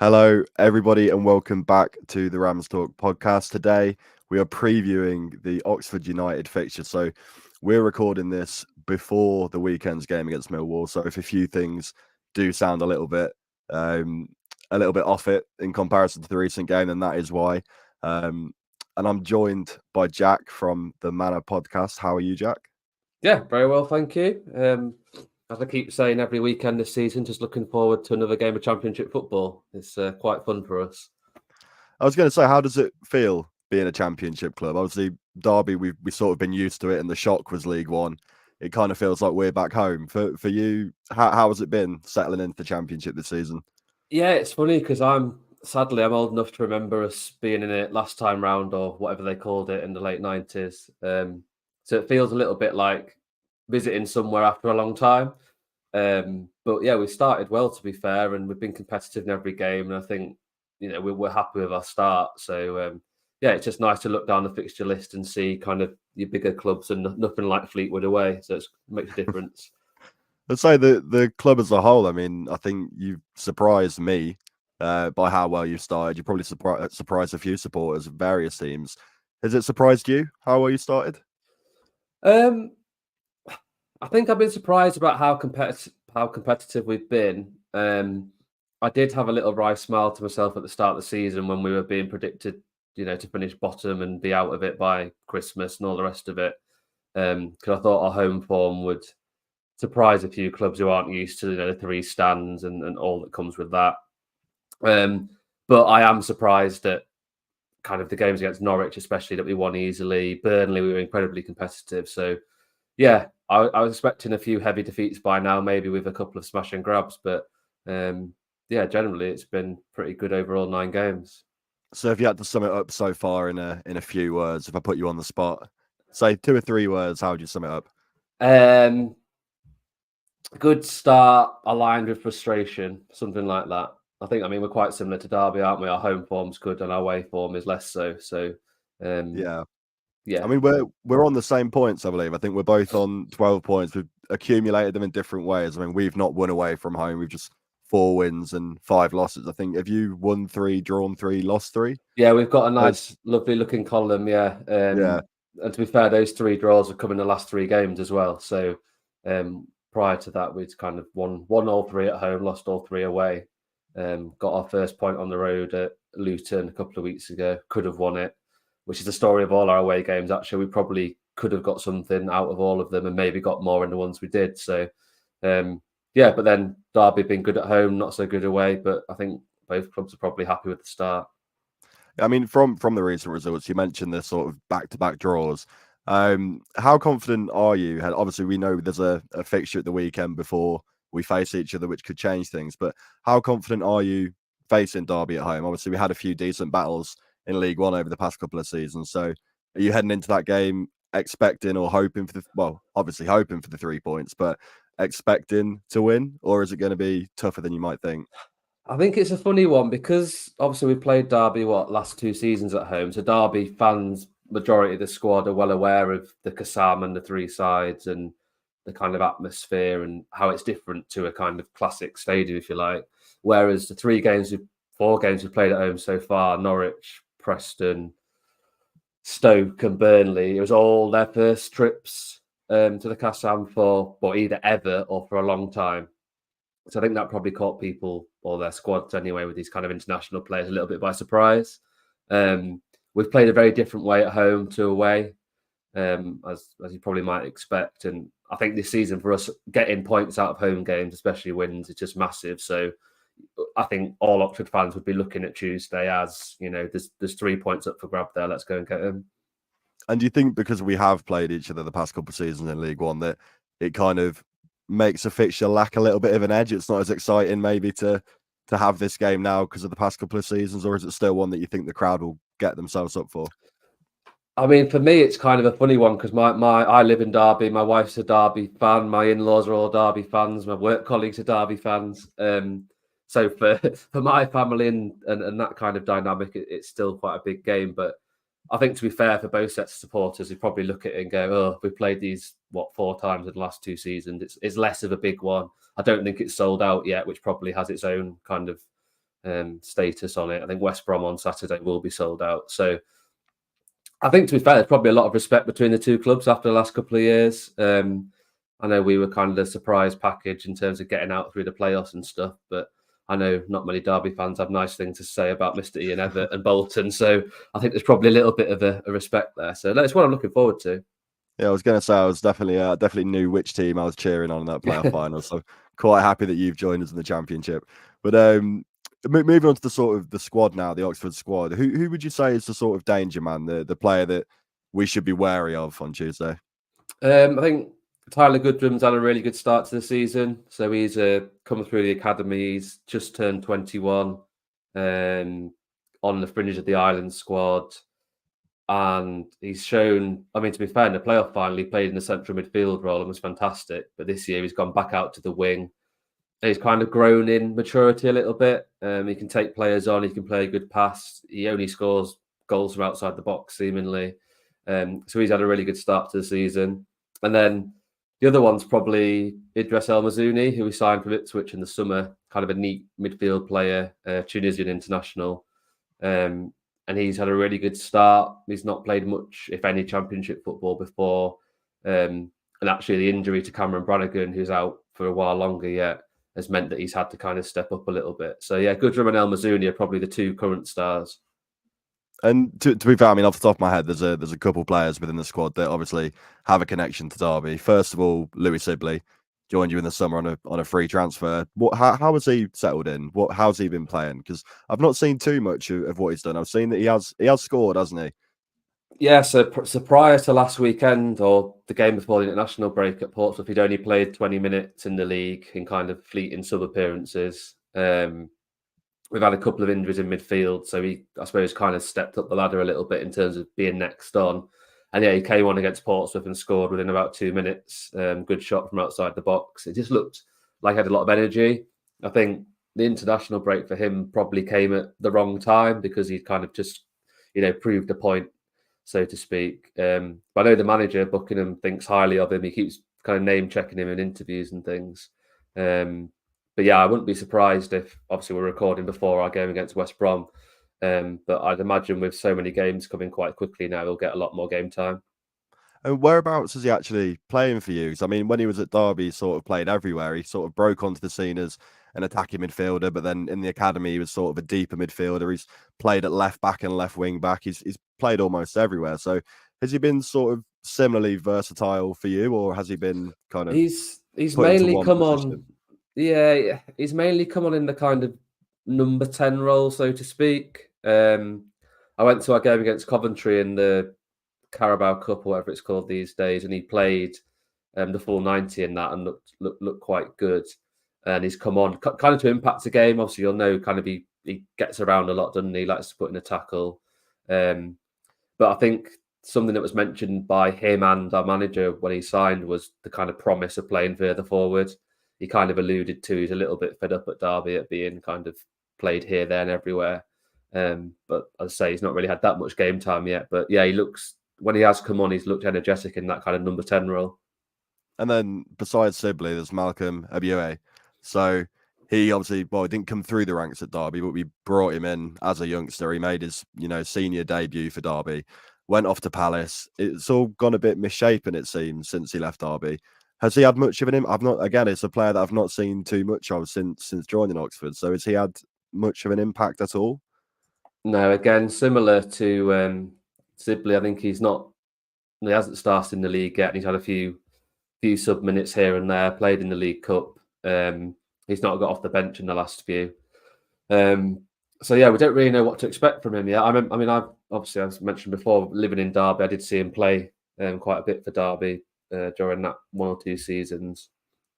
Hello, everybody, and welcome back to the RamsTalkPodcast. Today, we are previewing the Oxford United fixture. So, we're recording this before the weekend's game against Millwall. So, if a few things do sound a little bit off it in comparison to the recent game, then that is why. And I'm joined by Jack from the Manor Podcast. How are you, Jack? Yeah, very well, thank you. As I keep saying every weekend this season, just looking forward to another game of Championship football. It's quite fun for us. I was going to say, how does it feel being a Championship club? Obviously, Derby, we've sort of been used to it, and the shock was League One. It kind of feels like we're back home. For you, how has it been settling into the Championship this season? Yeah, it's funny because sadly I'm old enough to remember us being in it last time round or whatever they called it in the late 90s. So it feels a little bit like visiting somewhere after a long time. But yeah, we started well, to be fair, and we've been competitive in every game. And I think we're happy with our start. So yeah, it's just nice to look down the fixture list and see kind of your bigger clubs and nothing like Fleetwood away. So it makes a difference. I'd say the club as a whole. I mean, I think you've surprised me by how well you've started. You probably surprised a few supporters of various teams. Has it surprised you how well you started? I think I've been surprised about how competitive we've been. I did have a little wry smile to myself at the start of the season when we were being predicted, to finish bottom and be out of it by Christmas and all the rest of it. Because I thought our home form would surprise a few clubs who aren't used to the three stands and all that comes with that. But I am surprised at kind of the games against Norwich, especially, that we won easily. Burnley, we were incredibly competitive. So, yeah, I was expecting a few heavy defeats by now, maybe with a couple of smash and grabs. But, yeah, generally, it's been pretty good overall 9 games. So if you had to sum it up so far in a few words, if I put you on the spot, say 2 or 3 words, how would you sum it up? Good start, aligned with frustration, something like that. I mean, we're quite similar to Derby, aren't we? Our home form's good and our away form is less so. So, yeah. I mean, we're on the same points, I believe. I think we're both on 12 points. We've accumulated them in different ways. I mean, we've not won away from home. We've just 4 wins and 5 losses. I think, have you won 3, drawn 3, lost 3? Yeah, we've got a nice, lovely looking column. Yeah. Yeah. And to be fair, those 3 draws have come in the last 3 games as well. So prior to that, we'd kind of won all 3 at home, lost all 3 away. Got our first point on the road at Luton a couple of weeks ago. Could have won it, which is the story of all our away games. Actually, we probably could have got something out of all of them and maybe got more in the ones we did. So, yeah, but then Derby being good at home, not so good away. But I think both clubs are probably happy with the start. I mean, from the recent results, you mentioned the sort of back-to-back draws. How confident are you? Obviously, we know there's a fixture at the weekend before we face each other, which could change things. But how confident are you facing Derby at home? Obviously, we had a few decent battles in League One over the past couple of seasons. So are you heading into that game expecting or hoping for obviously hoping for the 3 points, but expecting to win? Or is it going to be tougher than you might think? I think it's a funny one because obviously we played Derby, last 2 seasons at home. So Derby fans, majority of the squad are well aware of the Kassam and the 3 sides and the kind of atmosphere and how it's different to a kind of classic stadium, if you like. Whereas the 4 games we've played at home so far, Norwich, Preston, Stoke and Burnley, it was all their first trips to the Kassam for either ever or for a long time. So I think that probably caught people or their squads anyway with these kind of international players a little bit by surprise. We've played a very different way at home to away, as you probably might expect. And I think this season for us, getting points out of home games, especially wins, is just massive. So I think all Oxford fans would be looking at Tuesday as, there's 3 points up for grab there. Let's go and get them. And do you think because we have played each other the past couple of seasons in League One that it kind of makes a fixture lack a little bit of an edge? It's not as exciting maybe to have this game now because of the past couple of seasons, or is it still one that you think the crowd will get themselves up for? I mean, for me, it's kind of a funny one because I live in Derby. My wife's a Derby fan. My in-laws are all Derby fans. My work colleagues are Derby fans. So for my family and that kind of dynamic, it's still quite a big game. But I think, to be fair, for both sets of supporters, we probably look at it and go, "Oh, we played these 4 times in the last 2 seasons. It's less of a big one." I don't think it's sold out yet, which probably has its own kind of status on it. I think West Brom on Saturday will be sold out. So I think, to be fair, there's probably a lot of respect between the two clubs after the last couple of years. I know we were kind of the surprise package in terms of getting out through the playoffs and stuff, but I know not many Derby fans have nice things to say about Mr. Ian Evatt and Bolton. So I think there's probably a little bit of a respect there. So that's what I'm looking forward to. Yeah, I was going to say I was definitely knew which team I was cheering on in that playoff final. So quite happy that you've joined us in the Championship. But moving on to the sort of the squad now, the Oxford squad. Who would you say is the sort of danger man, the player that we should be wary of on Tuesday? I think Tyler Goodrum's had a really good start to the season. So he's come through the academy. He's just turned 21, on the fringes of the Ireland squad. And he's shown, I mean, to be fair, in the playoff final, he played in the central midfield role and was fantastic. But this year he's gone back out to the wing. He's kind of grown in maturity a little bit. He can take players on. He can play a good pass. He only scores goals from outside the box, seemingly. So he's had a really good start to the season. And then the other one's probably Idris El Mazouni, who we signed from Ipswich in the summer. Kind of a neat midfield player, Tunisian international. And he's had a really good start. He's not played much, if any, Championship football before. And actually the injury to Cameron Brannigan, who's out for a while longer yet, has meant that he's had to kind of step up a little bit. So yeah, Goodrum and El Mazouni are probably the two current stars. And to be fair, I mean, off the top of my head, there's a couple players within the squad that obviously have a connection to Derby. First of all, Louis Sibley joined you in the summer on a free transfer. How has he settled in? How's he been playing? Because I've not seen too much of what he's done. I've seen that he has scored, hasn't he? Yeah, so prior to last weekend or the game before the international break at Portsmouth, he'd only played 20 minutes in the league in kind of fleeting sub appearances. We've had a couple of injuries in midfield, so he, I suppose, kind of stepped up the ladder a little bit in terms of being next on. And yeah, he came on against Portsmouth and scored within about 2 minutes. Good shot from outside the box. It just looked like he had a lot of energy. I think the international break for him probably came at the wrong time because he kind of just, proved a point, so to speak. But I know the manager, Buckingham, thinks highly of him. He keeps kind of name checking him in interviews and things. But yeah, I wouldn't be surprised if, obviously, we're recording before our game against West Brom. But I'd imagine with so many games coming quite quickly now, he'll get a lot more game time. And whereabouts is he actually playing for you? I mean, when he was at Derby, he sort of played everywhere. He sort of broke onto the scene as an attacking midfielder, but then in the academy, he was sort of a deeper midfielder. He's played at left back and left wing back. He's played almost everywhere. So has he been sort of similarly versatile for you, or has he been kind of? He's mainly come on. Yeah, he's mainly come on in the kind of number 10 role, so to speak. I went to our game against Coventry in the Carabao Cup, or whatever it's called these days, and he played the full 90 in that and looked quite good. And he's come on kind of to impact the game. Obviously, you'll know kind of he gets around a lot, doesn't he? He likes to put in a tackle. But I think something that was mentioned by him and our manager when he signed was the kind of promise of playing further forward. He kind of alluded to he's a little bit fed up at Derby at being kind of played here, there and everywhere. But as I say, he's not really had that much game time yet. But yeah, when he has come on, he's looked energetic in that kind of number 10 role. And then besides Sibley, there's Malcolm Ebiue. So he obviously, he didn't come through the ranks at Derby, but we brought him in as a youngster. He made his, senior debut for Derby, went off to Palace. It's all gone a bit misshapen, it seems, since he left Derby. Has he had much of an impact? It's a player that I've not seen too much of since joining Oxford. So has he had much of an impact at all? No, again, similar to Sibley, I think he hasn't started in the league yet, and he's had a few sub minutes here and there, played in the League Cup. He's not got off the bench in the last few. So yeah, we don't really know what to expect from him yet. I've obviously, as mentioned before, living in Derby, I did see him play quite a bit for Derby during that 1 or 2 seasons.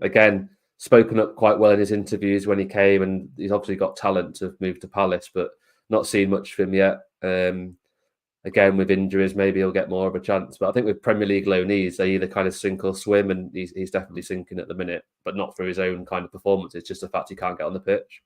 Again, spoken up quite well in his interviews when he came, and he's obviously got talent to move to Palace, but not seen much of him yet. Again, with injuries, maybe he'll get more of a chance. But I think with Premier League loanees, they either kind of sink or swim, and he's definitely sinking at the minute, but not through his own kind of performance. It's just the fact he can't get on the pitch.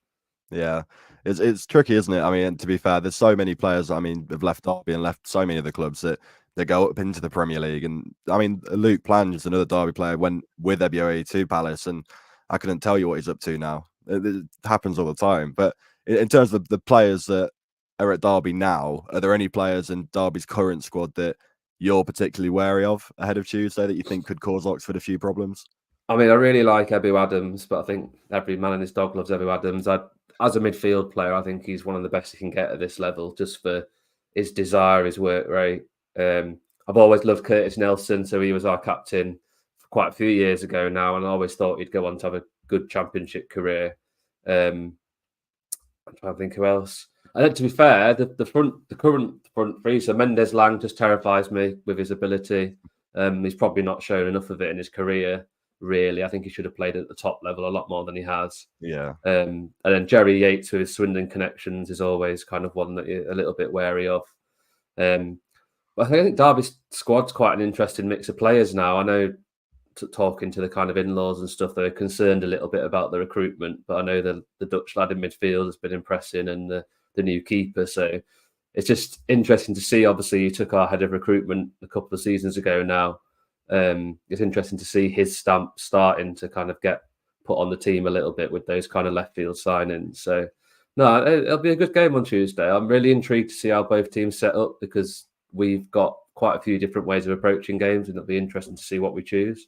Yeah, it's tricky, isn't it? I mean, to be fair, there's so many players, have left Derby and left so many other clubs that they go up into the Premier League. And I mean, Luke Plange is another Derby player, went with Ebiue to Palace, and I couldn't tell you what he's up to now. It happens all the time. But in terms of the players that are at Derby now, are there any players in Derby's current squad that you're particularly wary of ahead of Tuesday that you think could cause Oxford a few problems? I mean, I really like Ebu Adams, but I think every man and his dog loves Ebu Adams. As a midfield player, I think he's one of the best you can get at this level, just for his desire, his work rate. I've always loved Curtis Nelson, so he was our captain quite a few years ago now, and I always thought he'd go on to have a good championship career. I'm trying to think who else. And to be fair, the current front three, so Mendes Lang just terrifies me with his ability. He's probably not shown enough of it in his career, really. I think he should have played at the top level a lot more than he has. Yeah. And then Jerry Yates with his Swindon connections is always kind of one that you're a little bit wary of. But I think Derby's squad's quite an interesting mix of players now. I know talking to the kind of in-laws and stuff, they're concerned a little bit about the recruitment, but I know the Dutch lad in midfield has been impressing, and the new keeper. So it's just interesting to see. Obviously, he took our head of recruitment a couple of seasons ago now. It's interesting to see his stamp starting to kind of get put on the team a little bit with those kind of left field signings. So no, it'll be a good game on Tuesday. I'm really intrigued to see how both teams set up, because we've got quite a few different ways of approaching games, and it'll be interesting to see what we choose.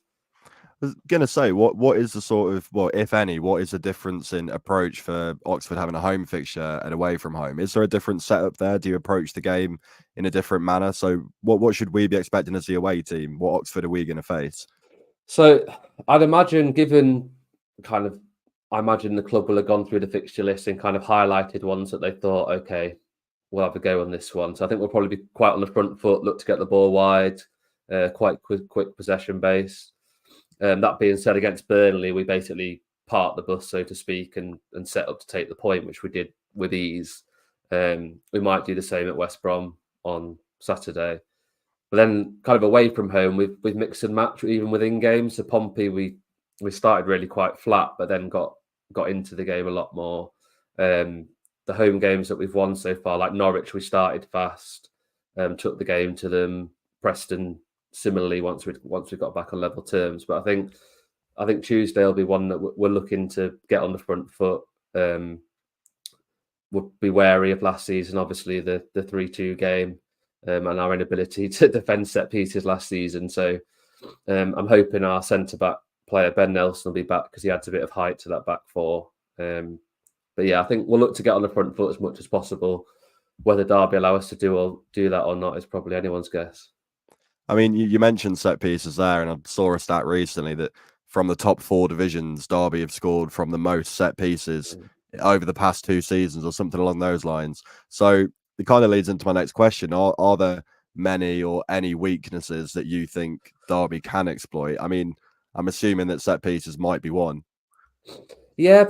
I was going to say, what is the sort of, well, if any, what is the difference in approach for Oxford having a home fixture and away from home? Is there a different setup there? Do you approach the game in a different manner? So what should we be expecting as the away team? What Oxford are we going to face? So I'd imagine, I imagine the club will have gone through the fixture list and kind of highlighted ones that they thought, okay, we'll have a go on this one. So I think we'll probably be quite on the front foot, look to get the ball wide, quite quick possession base. That being said, against Burnley, we basically parked the bus, so to speak, and set up to take the point, which we did with ease. We might do the same at West Brom on Saturday. But then kind of away from home, we've mixed and matched even within games. So Pompey, we started really quite flat, but then got into the game a lot more. The home games that we've won so far, like Norwich, we started fast, took the game to them. Preston, similarly, once we got back on level terms. But I think Tuesday will be one that we're looking to get on the front foot. We'll be wary of last season, obviously the 3-2 game, and our inability to defend set pieces last season. So I'm hoping our centre back player Ben Nelson will be back, because he adds a bit of height to that back four. But yeah, I think we'll look to get on the front foot as much as possible. Whether Derby allow us to do that or not is probably anyone's guess. I mean, you mentioned set pieces there, and I saw a stat recently that from the top 4 divisions, Derby have scored from the most set pieces over the past 2 seasons, or something along those lines. So it kind of leads into my next question. Are there many or any weaknesses that you think Derby can exploit? I mean, I'm assuming that set pieces might be one. Yeah,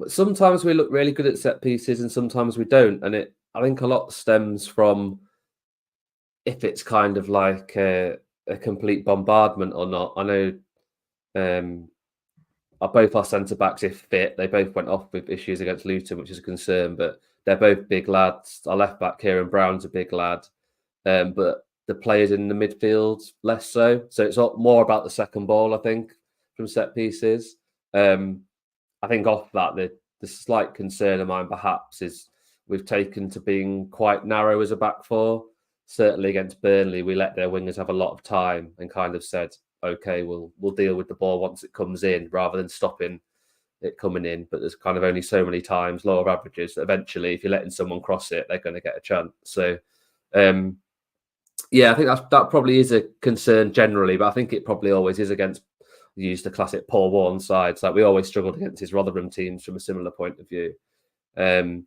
sometimes we look really good at set pieces and sometimes we don't. And I think a lot stems from if it's kind of like a complete bombardment or not. I know both our centre-backs, if fit, they both went off with issues against Luton, which is a concern, but they're both big lads. Our left-back, Kieran Brown's a big lad, but the players in the midfield, less so. So it's more about the second ball, I think, from set pieces. I think off that, the slight concern of mine perhaps is we've taken to being quite narrow as a back four. Certainly against Burnley, we let their wingers have a lot of time and kind of said, okay, we'll deal with the ball once it comes in, rather than stopping it coming in. But there's kind of only so many times, lower averages, that eventually, if you're letting someone cross it, they're going to get a chance. So, yeah, I think that probably is a concern generally, but I think it probably always is against, use the classic Paul Warren sides. Like we always struggled against his Rotherham teams from a similar point of view. And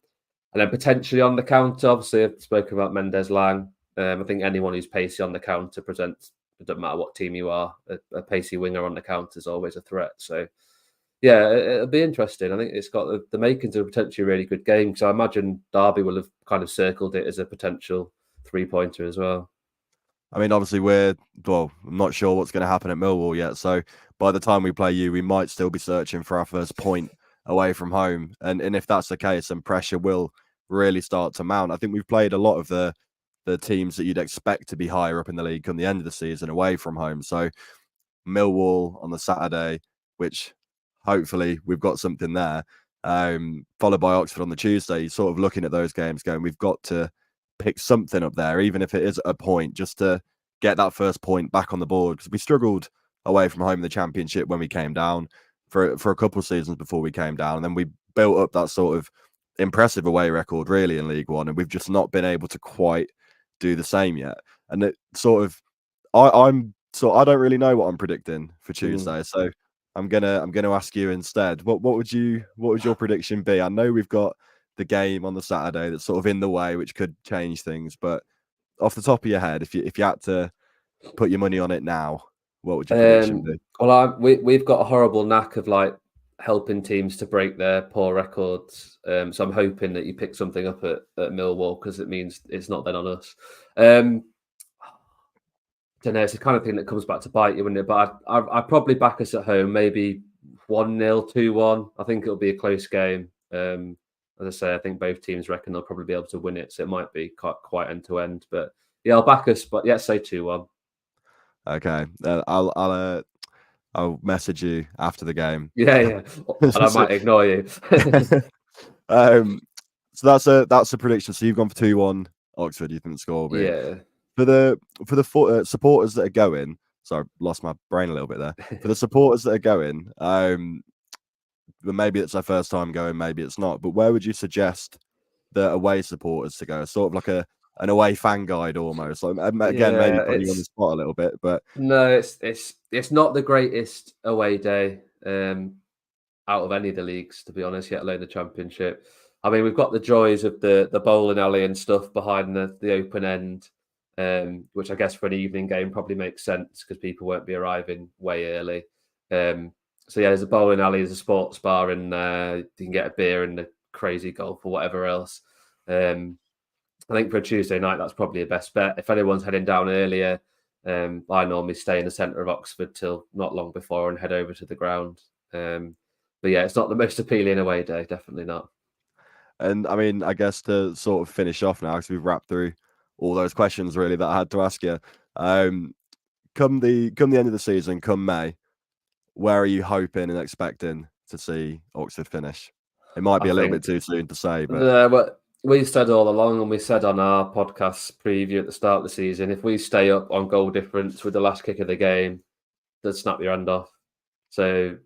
then potentially on the counter, obviously I've spoken about Mendes Lang. I think anyone who's pacey on the counter presents, it doesn't matter what team you are, a pacey winger on the counter is always a threat. So, yeah, it'll be interesting. I think it's got the makings of a potentially really good game. So I imagine Derby will have kind of circled it as a potential 3-pointer as well. I mean, obviously, I'm not sure what's going to happen at Millwall yet. So by the time we play you, we might still be searching for our first point away from home. And if that's the case, then pressure will really start to mount. I think we've played a lot of the teams that you'd expect to be higher up in the league come the end of the season away from home. So Millwall on the Saturday, which hopefully we've got something there. Followed by Oxford on the Tuesday. You're sort of looking at those games going, we've got to pick something up there, even if it is a point, just to get that first point back on the board, because we struggled away from home in the Championship when we came down for a couple of seasons before we came down, and then we built up that sort of impressive away record really in League One, and we've just not been able to quite do the same yet. And it sort of, I don't really know what I'm predicting for Tuesday, so I'm gonna ask you instead. What would your prediction be? I know we've got the game on the Saturday that's sort of in the way, which could change things, but off the top of your head, if you had to put your money on it now, what would your prediction be? Well, we've got a horrible knack of like helping teams to break their poor records. So I'm hoping that you pick something up at Millwall, because it means it's not then on us. Don't know. It's the kind of thing that comes back to bite you, wouldn't it? But I'd probably back us at home, maybe 1-0, 2-1. I think it'll be a close game. As I say, I think both teams reckon they'll probably be able to win it, so it might be quite end to end. But yeah, I'll back us. But yeah, say 2-1. Okay, I'll message you after the game. Yeah, and I might ignore you. So that's a prediction. So you've gone for 2-1 Oxford. You think the score will be? Yeah. For the supporters that are going, sorry, lost my brain a little bit there. For the supporters that are going, but maybe it's their first time going, maybe it's not. But where would you suggest the away supporters to go? Sort of like an away fan guide almost. Like, again, maybe putting you on the spot a little bit, but no, it's not the greatest away day out of any of the leagues, to be honest, yet alone the Championship. I mean, we've got the joys of the bowling alley and stuff behind the open end, which I guess for an evening game probably makes sense because people won't be arriving way early. So yeah, there's a bowling alley, there's a sports bar, and you can get a beer and a crazy golf or whatever else. I think for a Tuesday night, that's probably a best bet. If anyone's heading down earlier, I normally stay in the centre of Oxford till not long before and head over to the ground. But yeah, it's not the most appealing away day, definitely not. And I mean, I guess to sort of finish off now, because we've wrapped through all those questions really that I had to ask you. Come the end of the season, come May, where are you hoping and expecting to see Oxford finish? It might be a little bit too soon to say, but we've said all along, and we said on our podcast preview at the start of the season, if we stay up on goal difference with the last kick of the game, they'll snap your hand off. So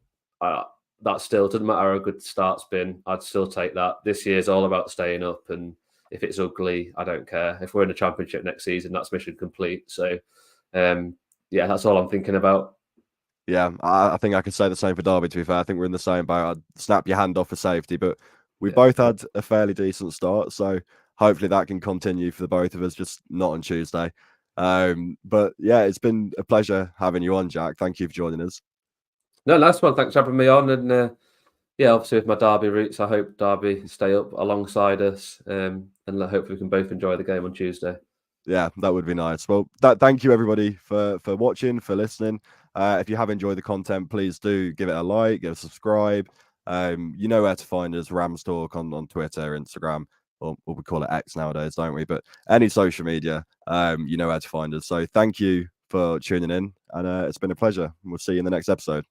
that still doesn't matter how good the start's been. I'd still take that. This year's all about staying up, and if it's ugly, I don't care. If we're in the Championship next season, that's mission complete. So, yeah, that's all I'm thinking about. Yeah, I think I could say the same for Derby, to be fair. I think we're in the same boat. I'd snap your hand off for safety, but we both had a fairly decent start, so hopefully that can continue for the both of us, just not on Tuesday. But yeah, it's been a pleasure having you on, Jack. Thank you for joining us. No, nice one. Thanks for having me on. And yeah, obviously with my Derby roots, I hope Derby stay up alongside us, and hopefully we can both enjoy the game on Tuesday. Yeah, that would be nice. Well, thank you everybody for watching, for listening. If you have enjoyed the content, please do give it a like, give a subscribe. You know where to find us, RamsTalk on Twitter, Instagram, or we call it X nowadays, don't we? But any social media, you know where to find us. So thank you for tuning in, and it's been a pleasure. We'll see you in the next episode.